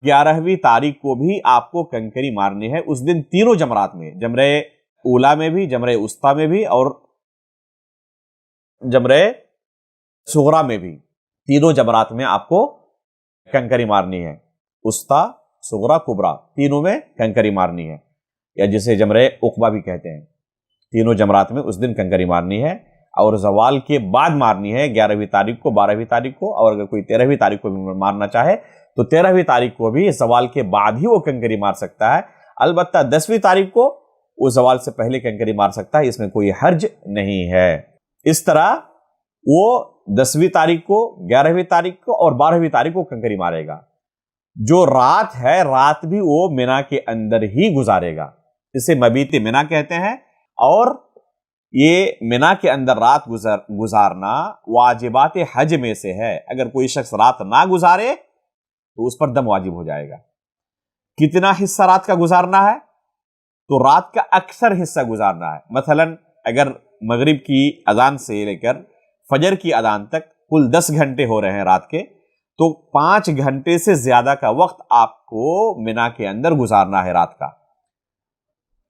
11वीं तारीख को भी आपको कंकरी मारनी है। उस दिन तीनों जमरात में, जमरे ऊला में भी, जमरे उस्ता में भी और जमरे सुगरा में भी, तीनों जमरात में आपको कंकरी मारनी है। उस्ता, सुगरा, कुबरा, तीनों में कंकरी मारनी है, या जिसे जमरे उकबा भी कहते हैं। तीनों जमरात में उस दिन कंकरी मारनी है और जवाल के बाद मारनी है, 11वीं तारीख को, 12वीं तारीख को, और अगर कोई 13वीं तारीख को भी मारना चाहे तो 13वीं तारीख को भी जवाल के बाद ही वो कंकरी मार सकता है। अलबत्ता 10वीं तारीख को वो जवाल से पहले कंकरी मार सकता है, इसमें कोई हर्ज नहीं है। इस तरह वो 10वीं तारीख को, 11वीं तारीख को और 12वीं तारीख को कंकरी मारेगा। जो रात है, रात भी वो मिना के अंदर ही गुजारेगा, इसे मबीत मिना कहते हैं। और ये मिना के अंदर रात गुजारना वाजिबात हज में से है। अगर कोई शख्स रात ना गुजारे तो उस पर दम वाजिब हो जाएगा। कितना हिस्सा रात का गुजारना है? तो रात का अक्सर हिस्सा गुजारना है। मसलन अगर मगरिब की अजान से लेकर फजर की अजान तक कुल 10 घंटे हो रहे हैं रात के, तो 5 घंटे से ज्यादा का वक्त आपको मिना के अंदर गुजारना है रात का।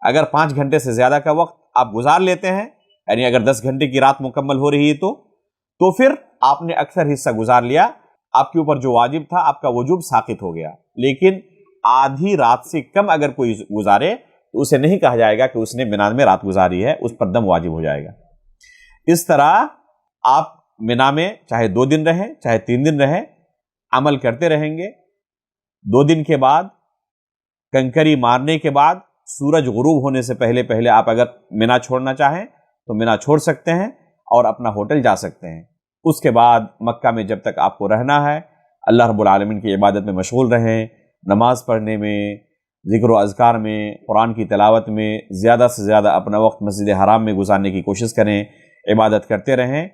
अगर 5 घंटे से ज्यादा का वक्त आप गुजार लेते हैं, यानी अगर 10 घंटे की रात मुकम्मल हो रही है तो फिर आपने अक्सर हिस्सा गुजार लिया, आपके ऊपर जो वाजिब था आपका वजूब साकित हो गया। लेकिन आधी रात से कम अगर कोई गुजारे तो उसे नहीं कहा जाएगा कि उसने मिना में रात गुजारी है, उस पर दम वाजिब हो जाएगा। इस तरह आप मिना में चाहे 2 दिन रहें चाहे 3 दिन रहें, अमल करते रहेंगे। 2 दिन के बाद, कंकरी मारने के बाद, सूरज गुरूब होने से पहले पहले आप अगर मिना छोड़ना चाहें तो मिना छोड़ सकते हैं और अपना होटल जा सकते हैं। उसके बाद मक्का में जब तक आपको रहना है, अल्लाह रब्बुल आलमीन की इबादत में मशगूल रहें, नमाज पढ़ने में, ज़िक्र व अज़कार में, कुरान की तिलावत में ज़्यादा से ज़्यादा अपना वक्त मस्जिद हराम में गुजारने की कोशिश करें, इबादत करते रहें।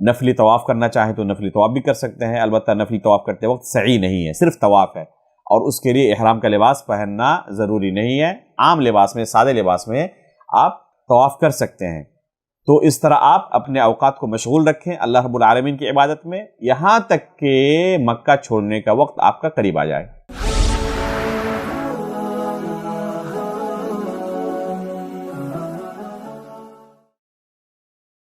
नफली तवाफ़ करना चाहें तो नफली तवाफ़ भी कर सकते हैं, अलबत्ता नफली तवाफ़ करते वक्त सही नहीं है, सिर्फ तवाफ़ है, और उसके लिए इहराम का लिबास पहनना ज़रूरी नहीं है। आम लिबास में, सादे लिबास में आप तवाफ़ कर सकते हैं। तो इस तरह आप अपने औकात को मशगूल रखें अल्लाह रब्बुल आलमीन की इबादत में, यहाँ तक कि मक्का छोड़ने का वक्त आपका करीब आ जाए।